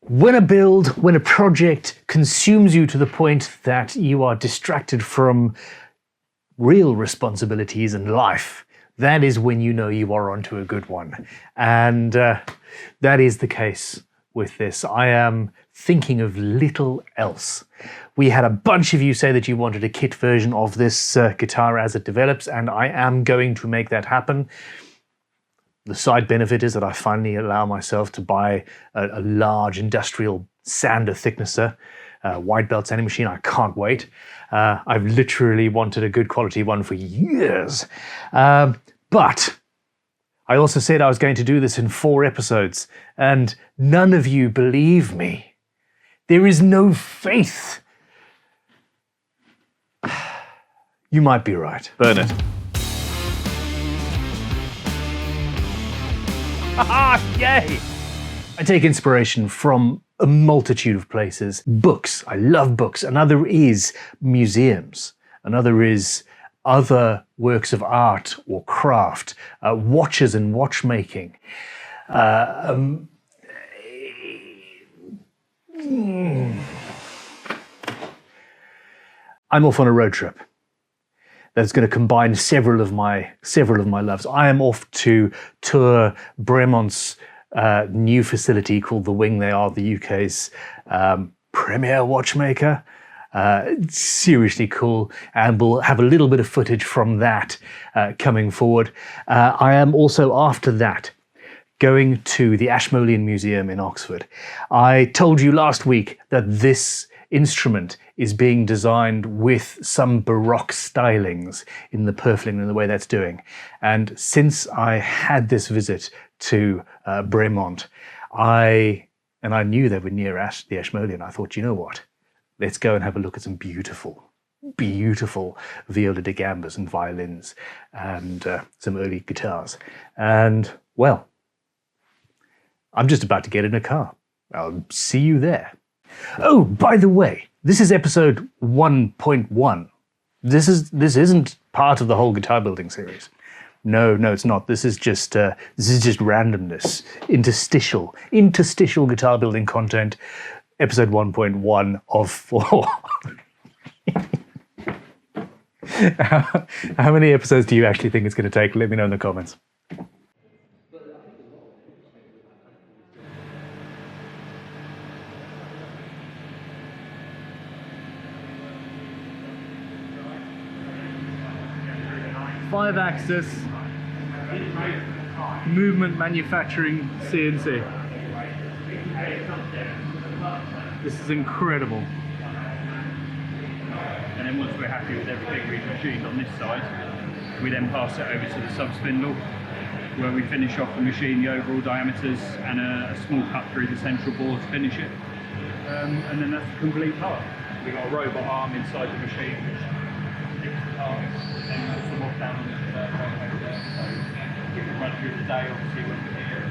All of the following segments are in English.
When a project consumes you to the point that you are distracted from real responsibilities in life, that is when you know you are onto a good one. And that is the case with this. I am thinking of little else. We had a bunch of you say that you wanted a kit version of this guitar as it develops, and I am going to make that happen. The side benefit is that I finally allow myself to buy a large industrial sander thicknesser, white belt sanding machine. I can't wait. I've literally wanted a good quality one for years. But I also said I was going to do this in 4 episodes, and none of you believe me. There is no faith. You might be right. Burn it. Yay! I take inspiration from a multitude of places. Books. I love books. Another is museums. Another is other works of art or craft. Watches and watchmaking. I'm off on a road trip that's going to combine several of my loves. I am off to tour Bremont's new facility called The Wing. They are the UK's premier watchmaker. Seriously cool, and we'll have a little bit of footage from that coming forward. I am also, after that, going to the Ashmolean Museum in Oxford. I told you last week that this instrument is being designed with some Baroque stylings in the purfling and the way that's doing. And since I had this visit to Bremont, I knew they were near the Ashmolean, I thought, you know what? Let's go and have a look at some beautiful viola da gambas and violins and some early guitars. And, well, I'm just about to get in a car. I'll see you there. Oh, by the way, this is episode 1.1. This isn't part of the whole guitar building series. No, it's not. This is just randomness, interstitial guitar building content. Episode 1.1 of 4. How many episodes do you actually think it's going to take? Let me know in the comments. Five-axis movement manufacturing CNC. This is incredible. And then once we're happy with everything we've machined on this side, we then pass it over to the sub-spindle, where we finish off the machine, the overall diameters, and a small cut through the central board to finish it. And then that's the complete part. We've got a robot arm inside the machine which sticks the parts and puts them off down on the over there. So we can run through the day, obviously, when we're here.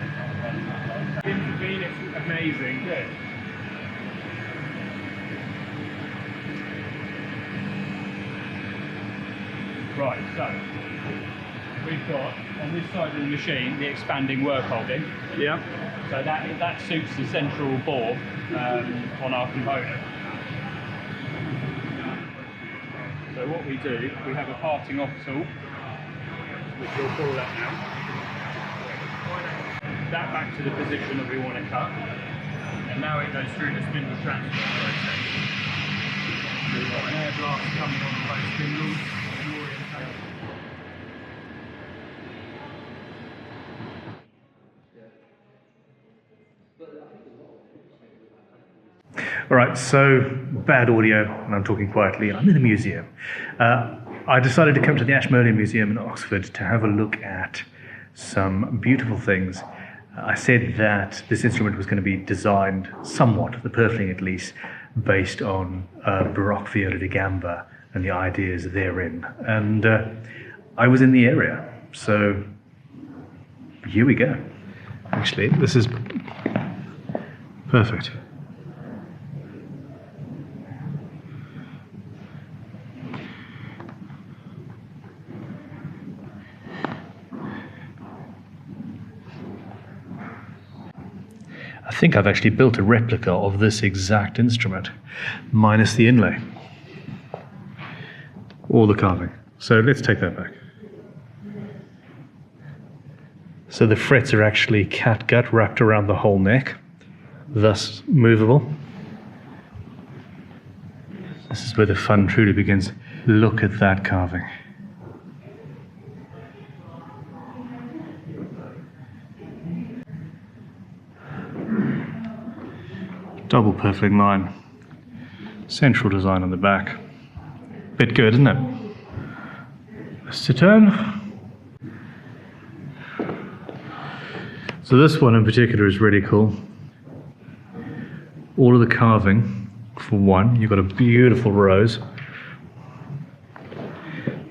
It's amazing. Yeah. Right, so we've got on this side of the machine the expanding work holding. Yeah. So that suits the central bore on our component. So what we do, we have a parting off tool, which we'll pull that now. That back to the position that we want to cut, and now it goes through the spindle transfer process. So we've got an air blast coming on both spindles. All right, so bad audio, and I'm talking quietly. I'm in a museum. I decided to come to the Ashmolean Museum in Oxford to have a look at some beautiful things. I said that this instrument was going to be designed somewhat, the purfling at least, based on Baroque viola da gamba and the ideas therein. And I was in the area, so here we go. Actually, this is perfect. think I've actually built a replica of this exact instrument, minus the inlay. Or the carving. So let's take that back. So the frets are actually catgut wrapped around the whole neck, thus movable. This is where the fun truly begins. Look at that carving. Double purfling line. Central design on the back. Bit good, isn't it? Let's turn. So this one in particular is really cool. All of the carving, for one, you've got a beautiful rose.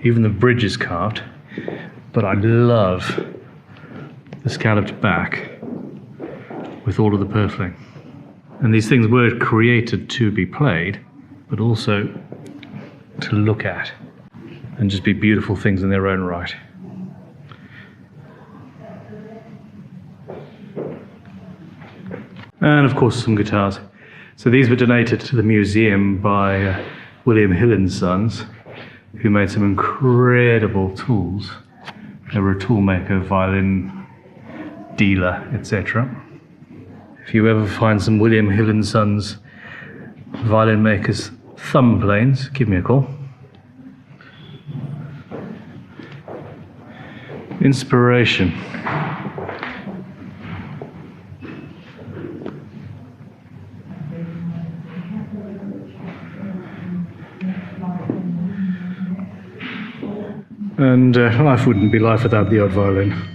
Even the bridge is carved. But I love the scalloped back with all of the purfling. And these things were created to be played, but also to look at and just be beautiful things in their own right. And of course some guitars. So these were donated to the museum by William Hill and Sons, who made some incredible tools. They were a tool maker, violin dealer, etc. If you ever find some William Hill and Sons violin makers thumb planes, give me a call. Inspiration. And life wouldn't be life without the odd violin.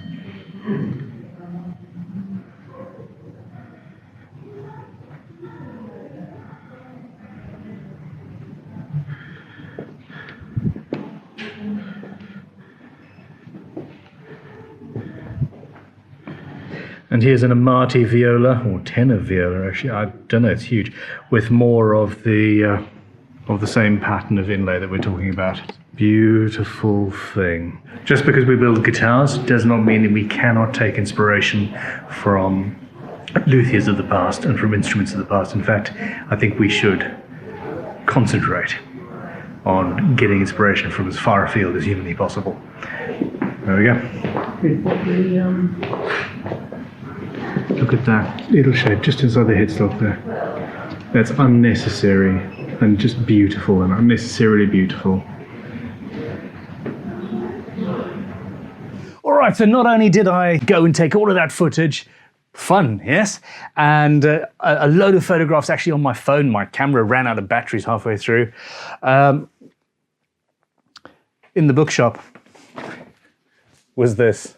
And here's an Amati viola, or tenor viola actually, I don't know, it's huge, with more of the same pattern of inlay that we're talking about. Beautiful thing. Just because we build guitars does not mean that we cannot take inspiration from luthiers of the past and from instruments of the past. In fact, I think we should concentrate on getting inspiration from as far afield as humanly possible. There we go. Look at that little shape just inside the headstock there. That's unnecessary and just beautiful, and unnecessarily beautiful. All right, so not only did I go and take all of that footage, fun, yes, and a load of photographs actually on my phone. My camera ran out of batteries halfway through. In the bookshop was this.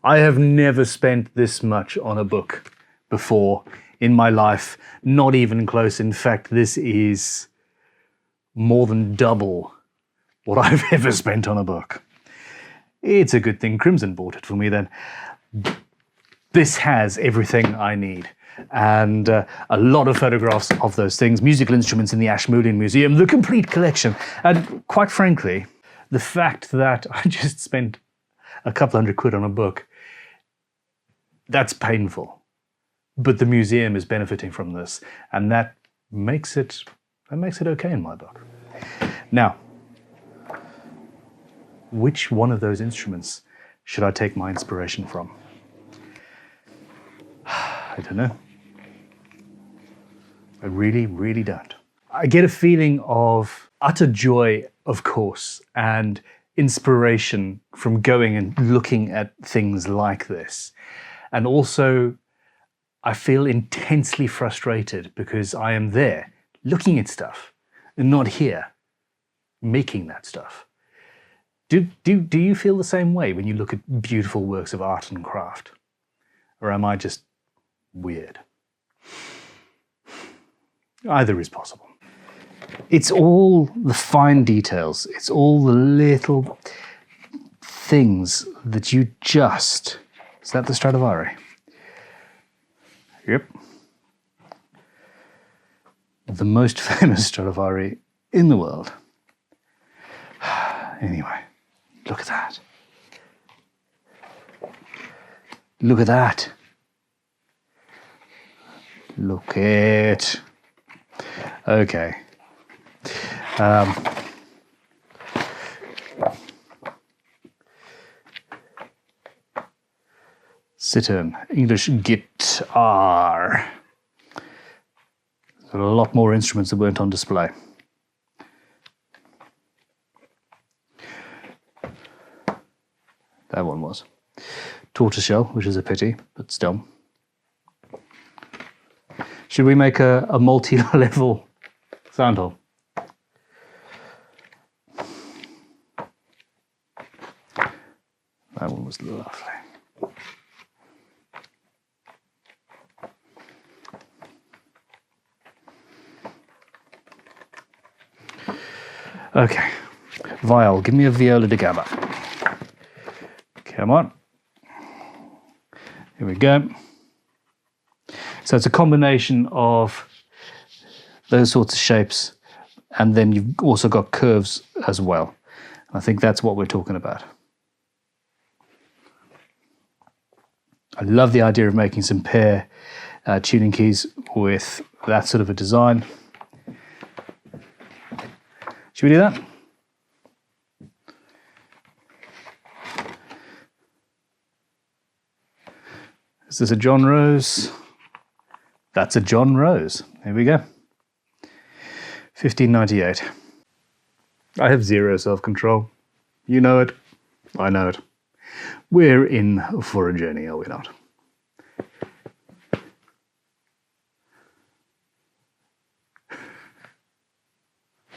I have never spent this much on a book before in my life, not even close. In fact, this is more than double what I've ever spent on a book. It's a good thing Crimson bought it for me then. This has everything I need. And a lot of photographs of those things, musical instruments in the Ashmolean Museum, the complete collection. And quite frankly, the fact that I just spent a couple £100 on a book, that's painful. But the museum is benefiting from this, and that makes it okay in my book. Now, which one of those instruments should I take my inspiration from? I don't know. I really, really don't. I get a feeling of utter joy, of course, and inspiration from going and looking at things like this. And also, I feel intensely frustrated because I am there looking at stuff and not here making that stuff. Do you feel the same way when you look at beautiful works of art and craft? Or am I just weird? Either is possible. It's all the fine details. It's all the little things that you just... Is that the Stradivari? Yep. The most famous Stradivari in the world. Anyway, look at that. Look at that. Look it. Okay. Cittern, English guitar. There are a lot more instruments that weren't on display. That one was. Tortoiseshell, which is a pity, but still. Should we make a multi-level sound hole? That one was lovely. Okay, viol, give me a viola da gamba. Come on. Here we go. So it's a combination of those sorts of shapes, and then you've also got curves as well. I think that's what we're talking about. I love the idea of making some pair tuning keys with that sort of a design. Should we do that? Is this a John Rose? That's a John Rose. Here we go. 1598. I have zero self-control. You know it. I know it. We're in for a journey, are we not?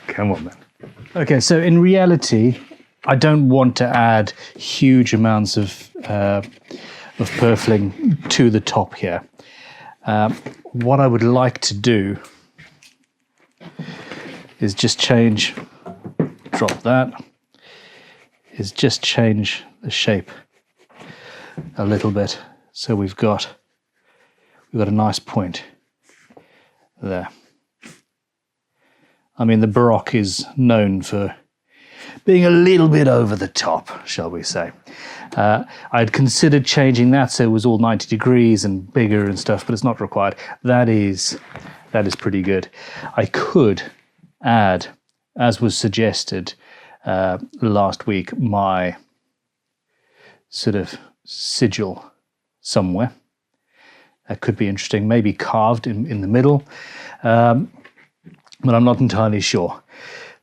Come on, then. Okay, so in reality, I don't want to add huge amounts of purfling to the top here. What I would like to do is just change, drop that, is just change the shape a little bit. So we've got a nice point there. I mean, the Baroque is known for being a little bit over the top, shall we say. I'd considered changing that so it was all 90 degrees and bigger and stuff, but it's not required. That is pretty good. I could add, as was suggested last week, my sort of sigil somewhere. That could be interesting, maybe carved in the middle, but I'm not entirely sure.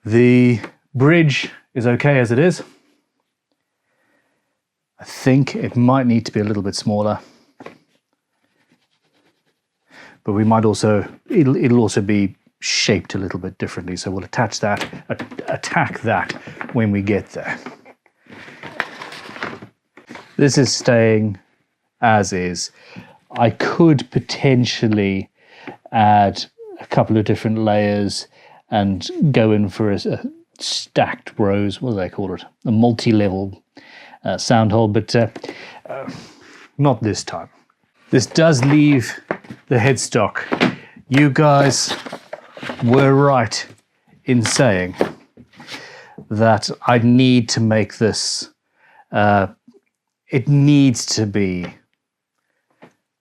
The bridge is okay as it is. I think it might need to be a little bit smaller, but we might also, it'll also be shaped a little bit differently, so we'll attack that when we get there. This is staying as is. I could potentially add a couple of different layers and go in for a stacked rows, what do they call it? A multi-level sound hole, but not this time. This does leave the headstock. You guys were right in saying that I need to make this, it needs to be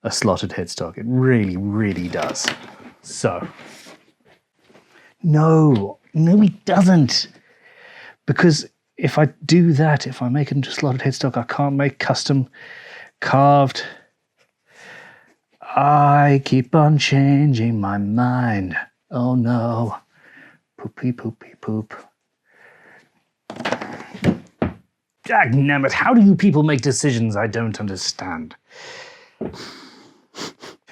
a slotted headstock. It really, really does. So, no, it doesn't. Because if I do that, if I make it into a slotted headstock, I can't make custom carved. I keep on changing my mind. Oh no. Poopy, poopy, poop. Dagnabbit, how do you people make decisions I don't understand?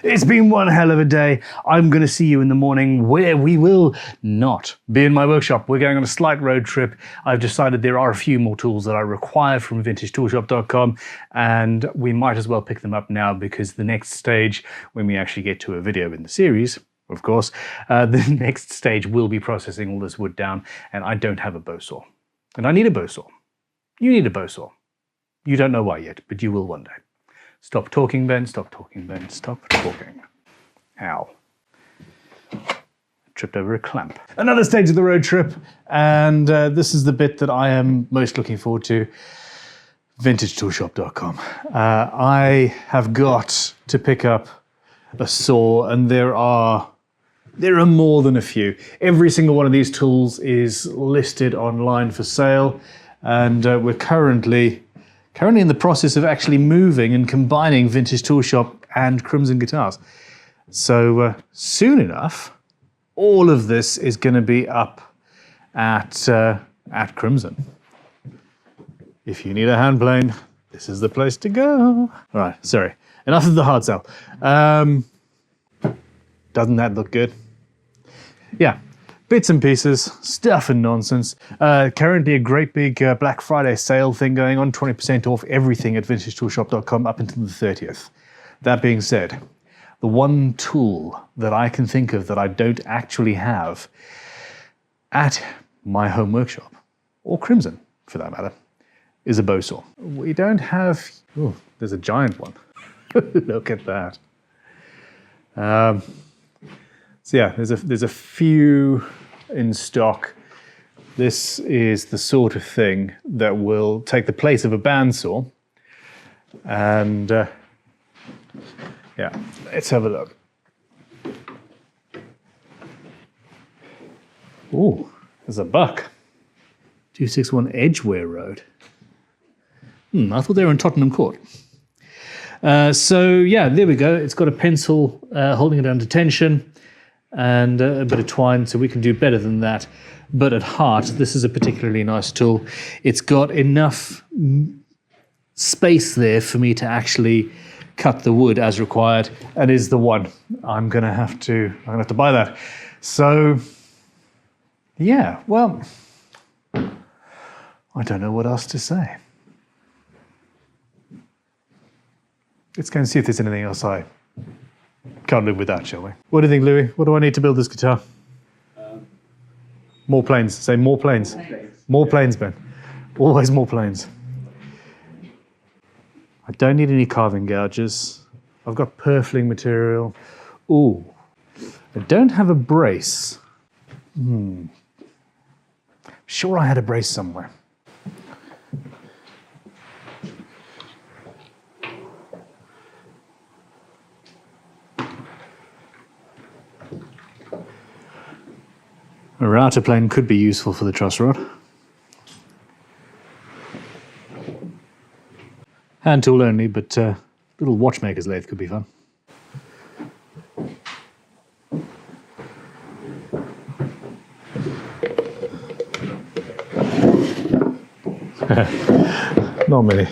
It's been one hell of a day. I'm going to see you in the morning where we will not be in my workshop. We're going on a slight road trip. I've decided there are a few more tools that I require from vintagetoolshop.com, and we might as well pick them up now because the next stage, when we actually get to a video in the series, of course, the next stage will be processing all this wood down, and I don't have a bow saw. And I need a bow saw. You need a bow saw. You don't know why yet, but you will one day. Stop talking, Ben. Stop talking, Ben. Stop talking. Ow. Tripped over a clamp. Another stage of the road trip, and this is the bit that I am most looking forward to. Vintagetoolshop.com. I have got to pick up a saw, and there are more than a few. Every single one of these tools is listed online for sale, and we're currently in the process of actually moving and combining Vintage Tool Shop and Crimson Guitars. So soon enough, all of this is going to be up at Crimson. If you need a hand plane, this is the place to go. All right, sorry. Enough of the hard sell. Doesn't that look good? Yeah, bits and pieces, stuff and nonsense. Currently a great big Black Friday sale thing going on, 20% off everything at vintagetoolshop.com up until the 30th. That being said, the one tool that I can think of that I don't actually have at my home workshop, or Crimson for that matter, is a bow saw. We don't have... Oh, there's a giant one. Look at that. So yeah, there's a few in stock. This is the sort of thing that will take the place of a bandsaw. And yeah, let's have a look. Oh, there's a buck. 261 Edgware Road. I thought they were in Tottenham Court. So yeah, there we go. It's got a pencil holding it under tension and a bit of twine, so we can do better than that. But at heart, this is a particularly nice tool. It's got enough space there for me to actually cut the wood as required, and is the one. I'm gonna have to buy that. So yeah, well, I don't know what else to say. Let's go and see if there's anything else I can't live without, shall we? What do you think, Louis? What do I need to build this guitar? More planes. Say more planes. More planes, Ben. Always more planes. I don't need any carving gouges. I've got purfling material. Ooh. I don't have a brace. Sure I had a brace somewhere. A router plane could be useful for the truss rod. Hand tool only, but little watchmaker's lathe could be fun. Not many.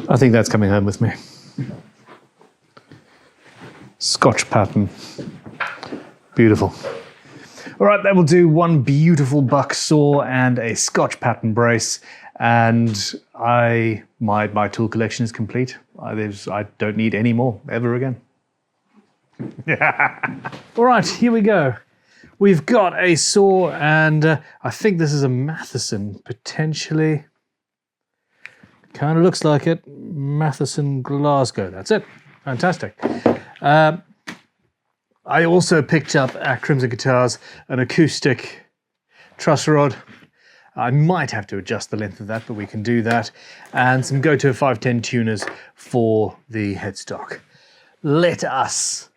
I think that's coming home with me. Scotch pattern. Beautiful. All right, that will do one beautiful buck saw and a Scotch pattern brace. And my tool collection is complete. I don't need any more ever again. All right, here we go. We've got a saw, and I think this is a Matheson, potentially. Kind of looks like it. Matheson Glasgow. That's it. Fantastic. I also picked up at Crimson Guitars an acoustic truss rod. I might have to adjust the length of that, but we can do that. And some Goto 510 tuners for the headstock. Let us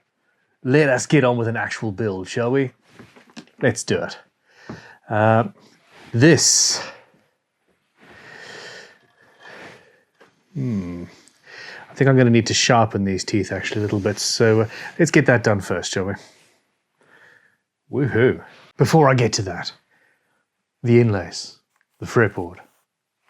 get on with an actual build, shall we? Let's do it. This. I think I'm going to need to sharpen these teeth actually a little bit, so let's get that done first, shall we? Woohoo! Before I get to that, the inlays, the fretboard,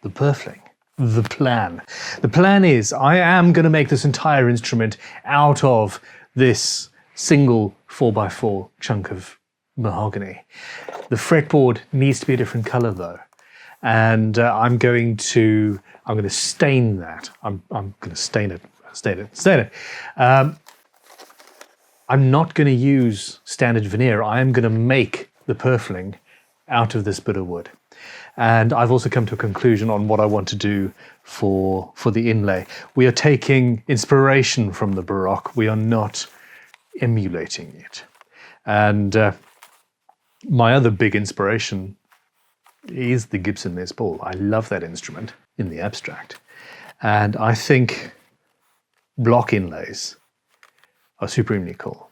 the purfling, the plan. The plan is I am going to make this entire instrument out of this single 4x4 chunk of mahogany. The fretboard needs to be a different color though, and I'm going to stain that. I'm going to stain it stated. I'm not going to use standard veneer. I am going to make the purfling out of this bit of wood. And I've also come to a conclusion on what I want to do for the inlay. We are taking inspiration from the Baroque. We are not emulating it. And my other big inspiration is the Gibson Les Paul. I love that instrument in the abstract. And I think block inlays are supremely cool.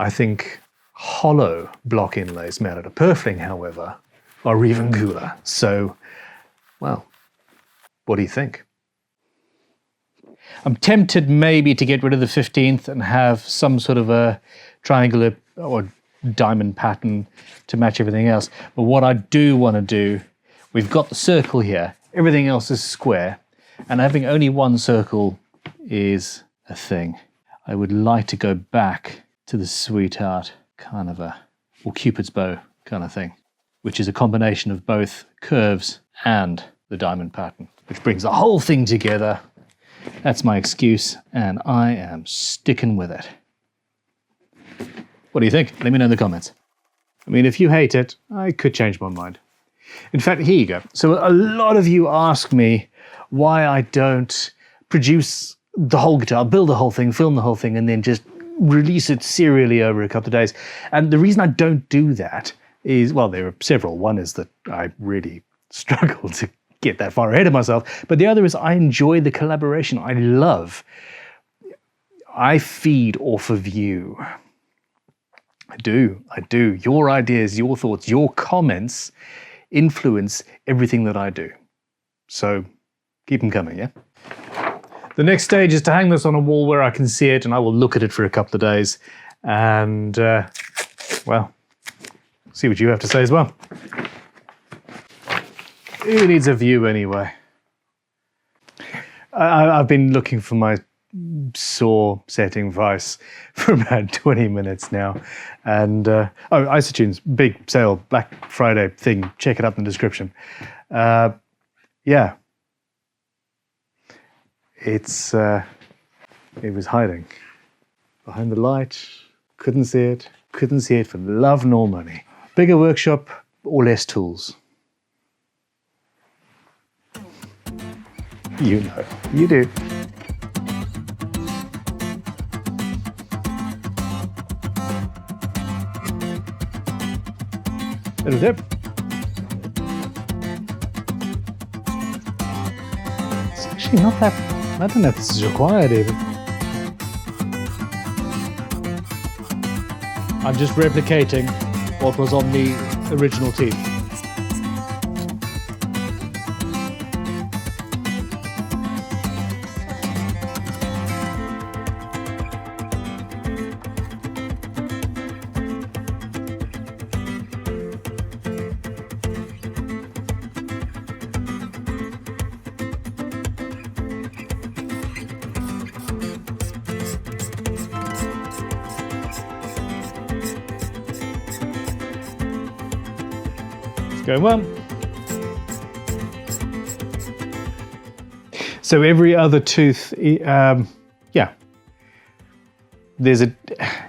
I think hollow block inlays made out of purfling, however, are even cooler. So, well, what do you think? I'm tempted maybe to get rid of the 15th and have some sort of a triangular or diamond pattern to match everything else. But what I do want to do, we've got the circle here, everything else is square, and having only one circle is a thing. I would like to go back to the sweetheart kind of or Cupid's bow kind of thing, which is a combination of both curves and the diamond pattern, which brings the whole thing together. That's my excuse, and I am sticking with it. What do you think? Let me know in the comments. I mean, if you hate it, I could change my mind. In fact, here you go. So a lot of you ask me why I don't produce the whole guitar, build the whole thing, film the whole thing, and then just release it serially over a couple of days. And the reason I don't do that is, well, there are several. One is that I really struggle to get that far ahead of myself. But the other is I enjoy the collaboration. I feed off of you. I do. Your ideas, your thoughts, your comments influence everything that I do. So keep them coming, yeah? The next stage is to hang this on a wall where I can see it, and I will look at it for a couple of days and, well, see what you have to say as well. Who needs a view anyway? I've been looking for my saw setting vise for about 20 minutes now. And, Isotunes, big sale, Black Friday thing. Check it up in the description. Yeah. It was hiding behind the light. Couldn't see it for love nor money. Bigger workshop or less tools? You know, you do. Little dip. It's actually not that. I don't know if this is required even. I'm just replicating what was on the original teeth. Going well. So every other tooth, yeah.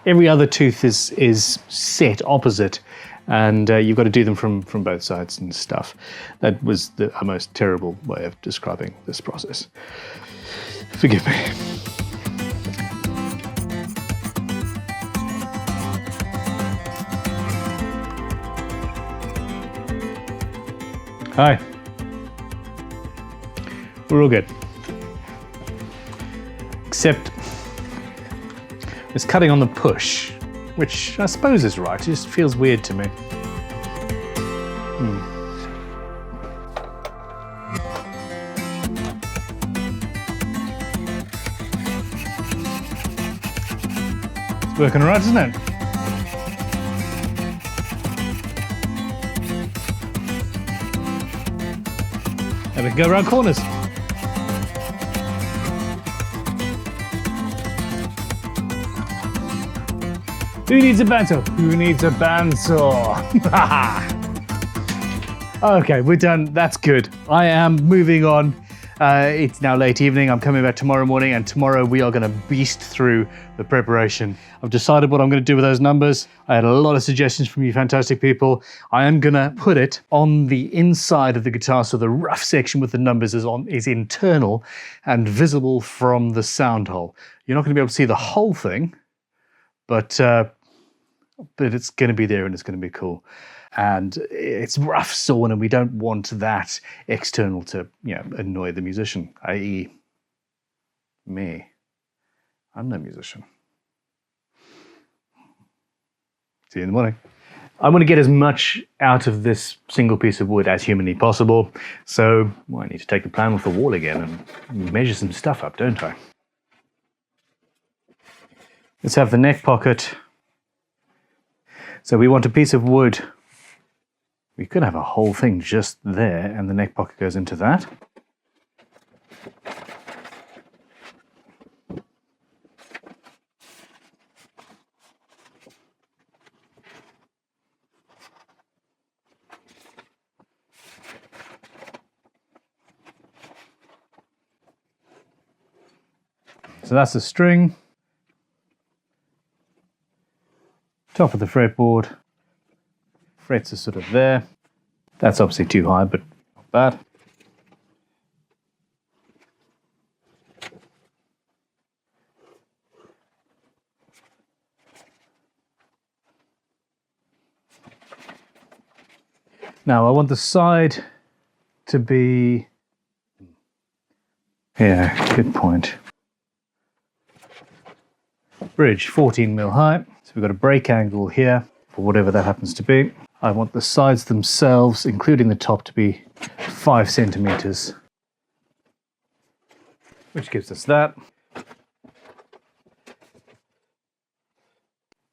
Every other tooth is set opposite, and you've got to do them from both sides and stuff. That was the most terrible way of describing this process. Forgive me. Hi. We're all good. Except it's cutting on the push, which I suppose is right. It just feels weird to me. It's working all right, isn't it? And we can go around corners. Who needs a bandsaw? Who needs a bandsaw? Okay, we're done. That's good. I am moving on. It's now late evening. I'm coming back tomorrow morning, and tomorrow we are going to beast through the preparation. I've decided what I'm going to do with those numbers. I had a lot of suggestions from you fantastic people. I am going to put it on the inside of the guitar, so the rough section with the numbers is internal and visible from the sound hole. You're not going to be able to see the whole thing, but it's going to be there and it's going to be cool. And it's rough sawn, and we don't want that external to, annoy the musician, i.e. me. I'm no musician. See you in the morning. I want to get as much out of this single piece of wood as humanly possible, so I need to take the plan off the wall again and measure some stuff up, don't I? Let's have the neck pocket. So we want a piece of wood. We could have a whole thing just there, and the neck pocket goes into that. So that's the string. Top of the fretboard. Frets are sort of there. That's obviously too high, but not bad. Now I want the side to be... Yeah, good point. Bridge 14mm high. So we've got a break angle here, for whatever that happens to be. I want the sides themselves, including the top, to be 5 centimeters, which gives us that.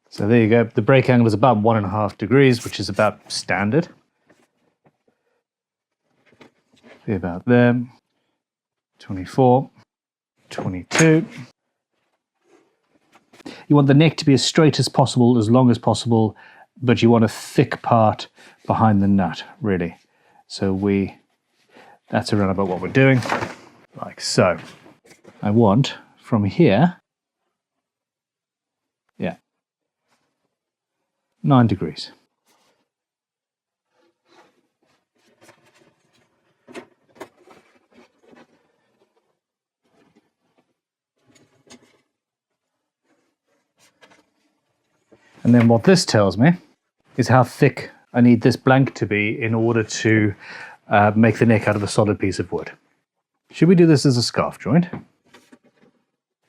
So there you go. The break angle is about 1.5 degrees, which is about standard. Be about there. 24, 22. You want the neck to be as straight as possible, as long as possible, but you want a thick part behind the nut, really. So that's around about what we're doing, like so. I want from here, 9 degrees. And then what this tells me is how thick I need this blank to be in order to make the neck out of a solid piece of wood. Should we do this as a scarf joint?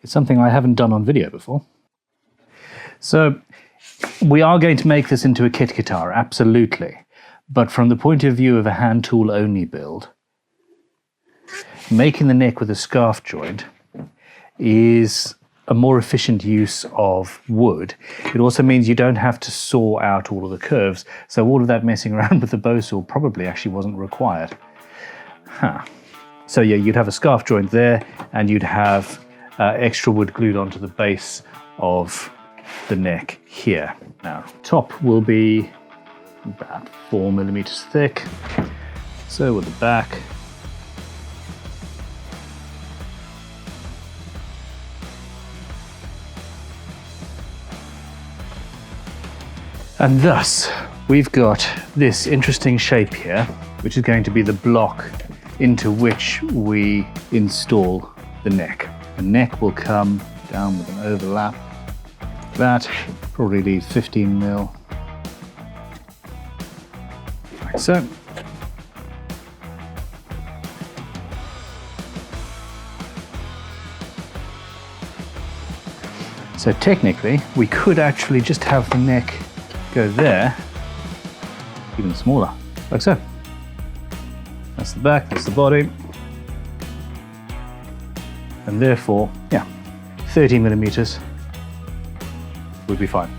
It's something I haven't done on video before. So we are going to make this into a kit guitar, absolutely. But from the point of view of a hand tool only build, making the neck with a scarf joint is a more efficient use of wood. It also means you don't have to saw out all of the curves, so all of that messing around with the bow saw probably actually wasn't required. So yeah, you'd have a scarf joint there, and you'd have extra wood glued onto the base of the neck here. Now, top will be about 4mm thick, so will the back. And thus, we've got this interesting shape here, which is going to be the block into which we install the neck. The neck will come down with an overlap. That probably leave 15mm, like so. So technically, we could actually just have the neck go there, even smaller, like so. That's the back, that's the body. And therefore, 13mm would be fine.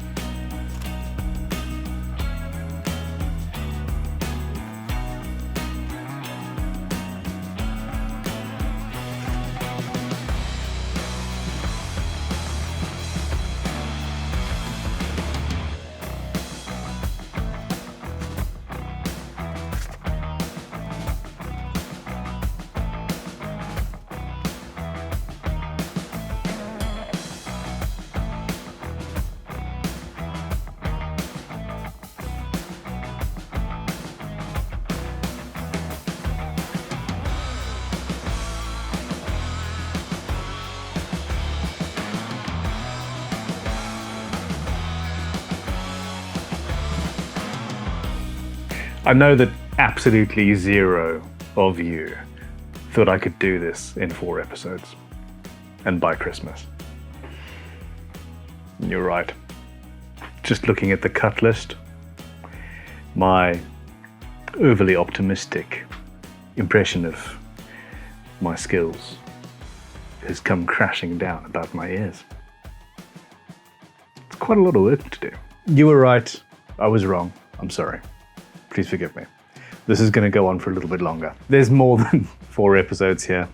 I know that absolutely zero of you thought I could do this in 4 episodes and by Christmas. You're right. Just looking at the cut list, my overly optimistic impression of my skills has come crashing down about my ears. It's quite a lot of work to do. You were right. I was wrong. I'm sorry. Please forgive me. This is going to go on for a little bit longer. There's more than 4 episodes here.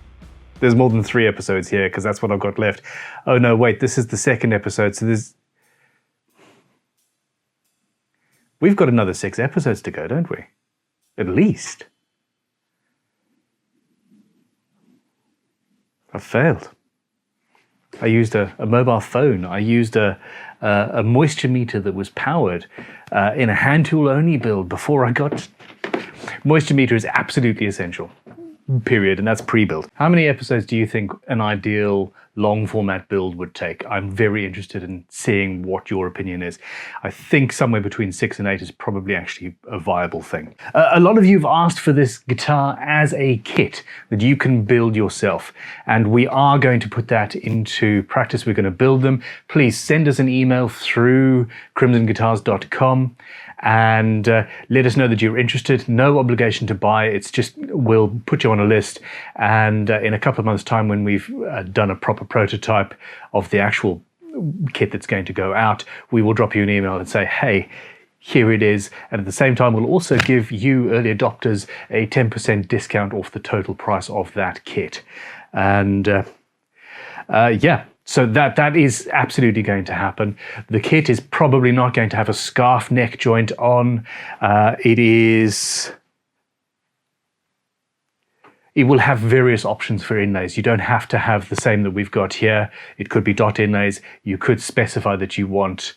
There's more than 3 episodes here because that's what I've got left. Oh no, wait, this is the 2nd episode, so we've got another 6 episodes to go, don't we? At least. I've failed. I used a mobile phone. I used a moisture meter that was powered in a hand tool only build before I got... Moisture meter is absolutely essential, period, and that's pre-built. How many episodes do you think an ideal long format build would take? I'm very interested in seeing what your opinion is. I think somewhere between 6 and 8 is probably actually a viable thing. A lot of you have asked for this guitar as a kit that you can build yourself, and we are going to put that into practice. We're going to build them. Please send us an email through crimsonguitars.com and let us know that you're interested. No obligation to buy. It's just, we'll put you on a list, and in a couple of months' time, when we've done a proper prototype of the actual kit that's going to go out, we will drop you an email and say, hey, here it is. And at the same time, we'll also give you early adopters a 10% discount off the total price of that kit. And yeah, so that is absolutely going to happen. The kit is probably not going to have a scarf neck joint on. It will have various options for inlays. You don't have to have the same that we've got here. It could be dot inlays. You could specify that you want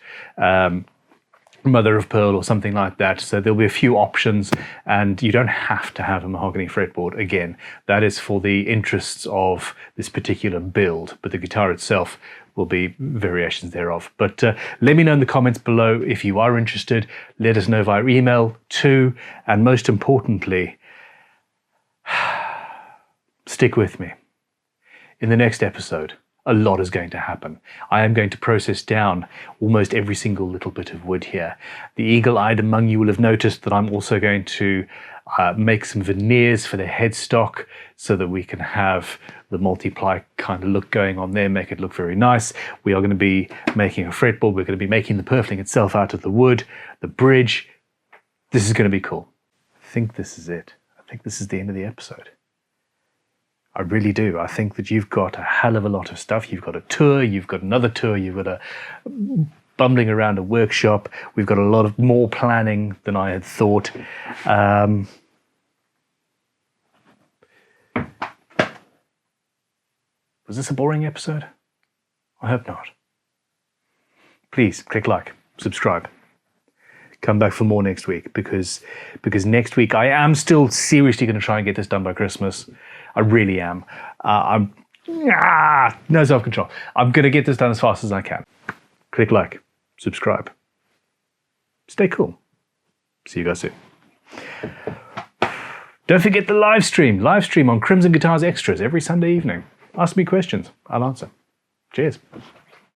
mother of pearl or something like that. So there'll be a few options, and you don't have to have a mahogany fretboard. Again, that is for the interests of this particular build, but the guitar itself will be variations thereof. But let me know in the comments below if you are interested. Let us know via email too, and most importantly, stick with me. In the next episode, a lot is going to happen. I am going to process down almost every single little bit of wood here. The eagle-eyed among you will have noticed that I'm also going to make some veneers for the headstock so that we can have the multiply kind of look going on there, make it look very nice. We are going to be making a fretboard. We're going to be making the purfling itself out of the wood, the bridge. This is going to be cool. I think this is it. I think this is the end of the episode. I really do. I think that you've got a hell of a lot of stuff. You've got a tour, you've got another tour, you've got a bumbling around a workshop. We've got a lot of more planning than I had thought. Was this a boring episode? I hope not. Please click like, subscribe. Come back for more next week, because next week I am still seriously going to try and get this done by Christmas. I really am. No self-control. I'm going to get this done as fast as I can. Click like, subscribe. Stay cool. See you guys soon. Don't forget the live stream. Live stream on Crimson Guitars Extras every Sunday evening. Ask me questions. I'll answer. Cheers.